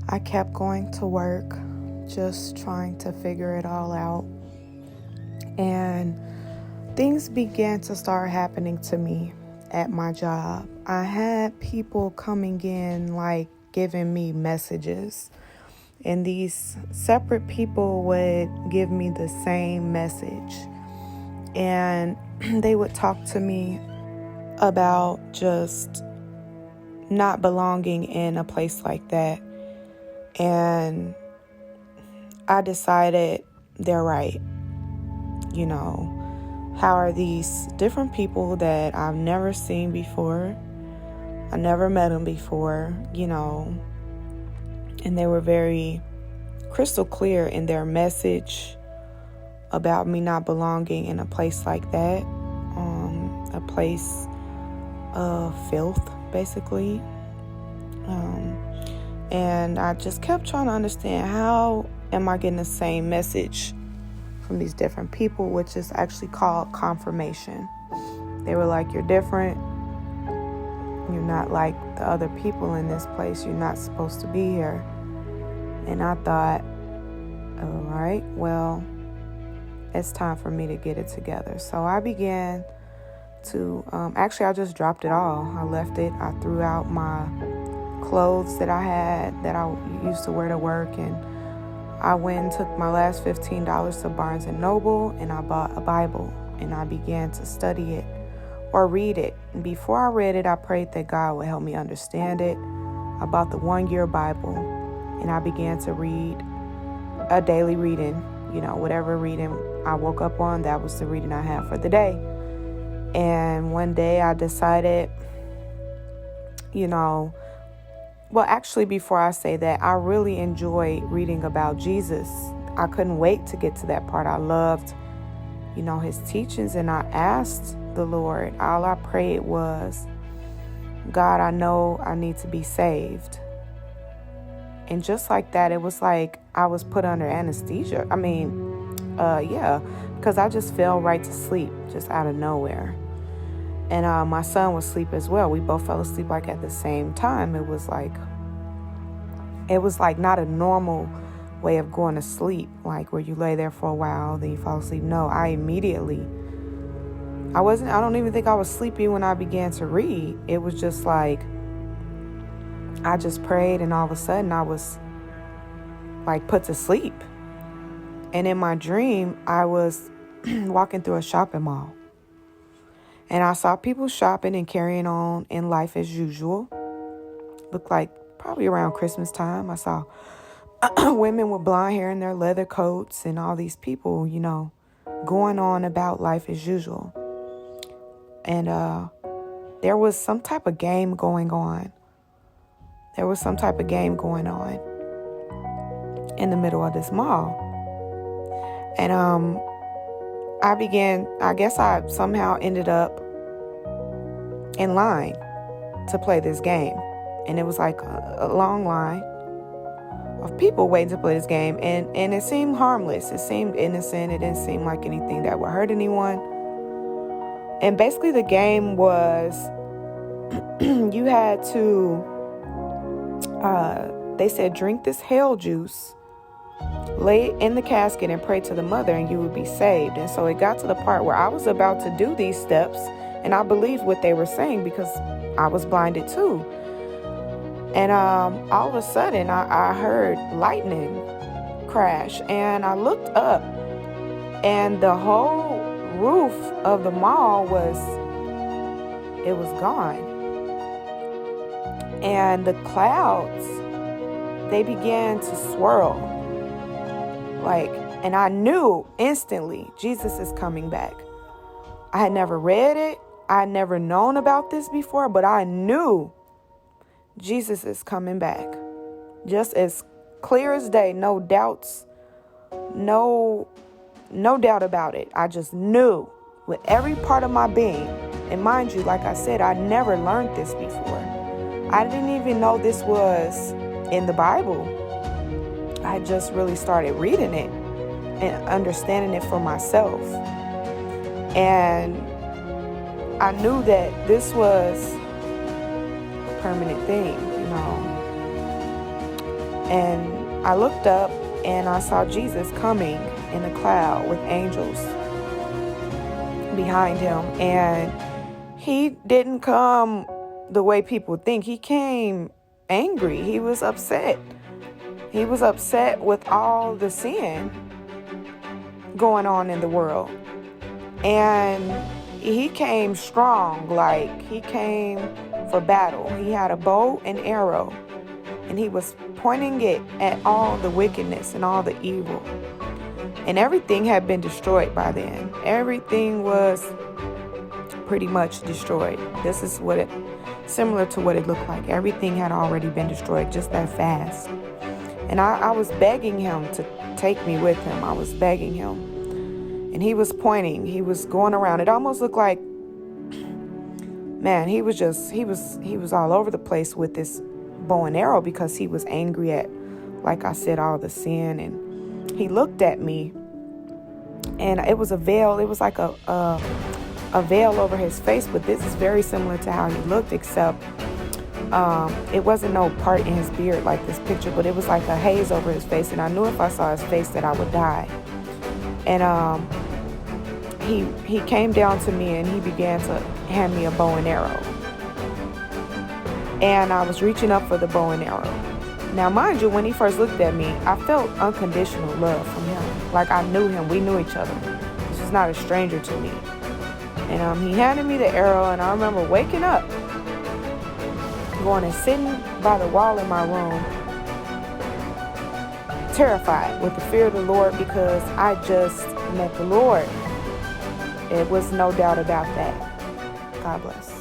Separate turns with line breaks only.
I kept going to work, just trying to figure it all out. And things began to start happening to me at my job. I had people coming in, like giving me messages. And these separate people would give me the same message. And they would talk to me about just not belonging in a place like that. And I decided they're right. You know, how are these different people that I've never seen before? I never met them before, and they were very crystal clear in their message about me not belonging in a place like that, a place of filth, basically. And I just kept trying to understand, how am I getting the same message from these different people, which is actually called confirmation. They were like, you're different. You're not like the other people in this place. You're not supposed to be here. And I thought, all right, well, it's time for me to get it together. So I began to, I just dropped it all. I left it. I threw out my clothes that I had that I used to wear to work, and I went and took my last $15 to Barnes & Noble, and I bought a Bible, and I began to study it or read it. And before I read it, I prayed that God would help me understand it. I bought the 1-year Bible, and I began to read a daily reading, whatever reading I woke up on, that was the reading I had for the day. And one day I decided, actually, before I say that, I really enjoyed reading about Jesus. I couldn't wait to get to that part. I loved, his teachings, and I asked the Lord, all I prayed was, God, I know I need to be saved. And just like that, it was like I was put under anesthesia. Because I just fell right to sleep, just out of nowhere. And my son was asleep as well. We both fell asleep like at the same time. It was like not a normal way of going to sleep, like where you lay there for a while, then you fall asleep. No, I don't even think I was sleepy when I began to read. It was just like, I just prayed, and all of a sudden I was like put to sleep. And in my dream, I was walking through a shopping mall. And I saw people shopping and carrying on in life as usual. Looked like probably around Christmas time. I saw women with blonde hair in their leather coats, and all these people, going on about life as usual. And there was some type of game going on. In the middle of this mall. And I somehow ended up in line to play this game. And it was like a long line of people waiting to play this game. And it seemed harmless. It seemed innocent. It didn't seem like anything that would hurt anyone. And basically the game was, you had to, they said, drink this hell juice, lay it in the casket, and pray to the mother, and you would be saved. And so it got to the part where I was about to do these steps, and I believed what they were saying because I was blinded too. And all of a sudden, I heard lightning crash, and I looked up, and the whole roof of the mall was gone. And the clouds, they began to swirl. And I knew instantly, Jesus is coming back. I had never read it. I had never known about this before, but I knew Jesus is coming back. Just as clear as day, no doubts, no doubt about it. I just knew with every part of my being. And mind you, like I said, I never learned this before. I didn't even know this was in the Bible. I just really started reading it and understanding it for myself. And I knew that this was a permanent thing, And I looked up and I saw Jesus coming in a cloud with angels behind him. And he didn't come the way people think. He came angry. He was upset. He was upset with all the sin going on in the world. And he came strong, like he came for battle. He had a bow and arrow, and he was pointing it at all the wickedness and all the evil. And everything had been destroyed by then. Everything was pretty much destroyed. This is similar to what it looked like. Everything had already been destroyed just that fast. And I was begging him to take me with him. I was begging him. And he was pointing. He was going around. It almost looked like, man, he was all over the place with this bow and arrow because he was angry at, like I said, all the sin. And he looked at me, and it was a veil. It was like a veil over his face, but this is very similar to how he looked, except it wasn't no part in his beard like this picture, but it was like a haze over his face. And I knew if I saw his face that I would die. And he came down to me and he began to hand me a bow and arrow. And I was reaching up for the bow and arrow. Now, mind you, when he first looked at me, I felt unconditional love from him. Like I knew him. We knew each other. This was not a stranger to me. And he handed me the arrow, and I remember waking up, going and sitting by the wall in my room, terrified with the fear of the Lord, because I just met the Lord. It was no doubt about that. God bless.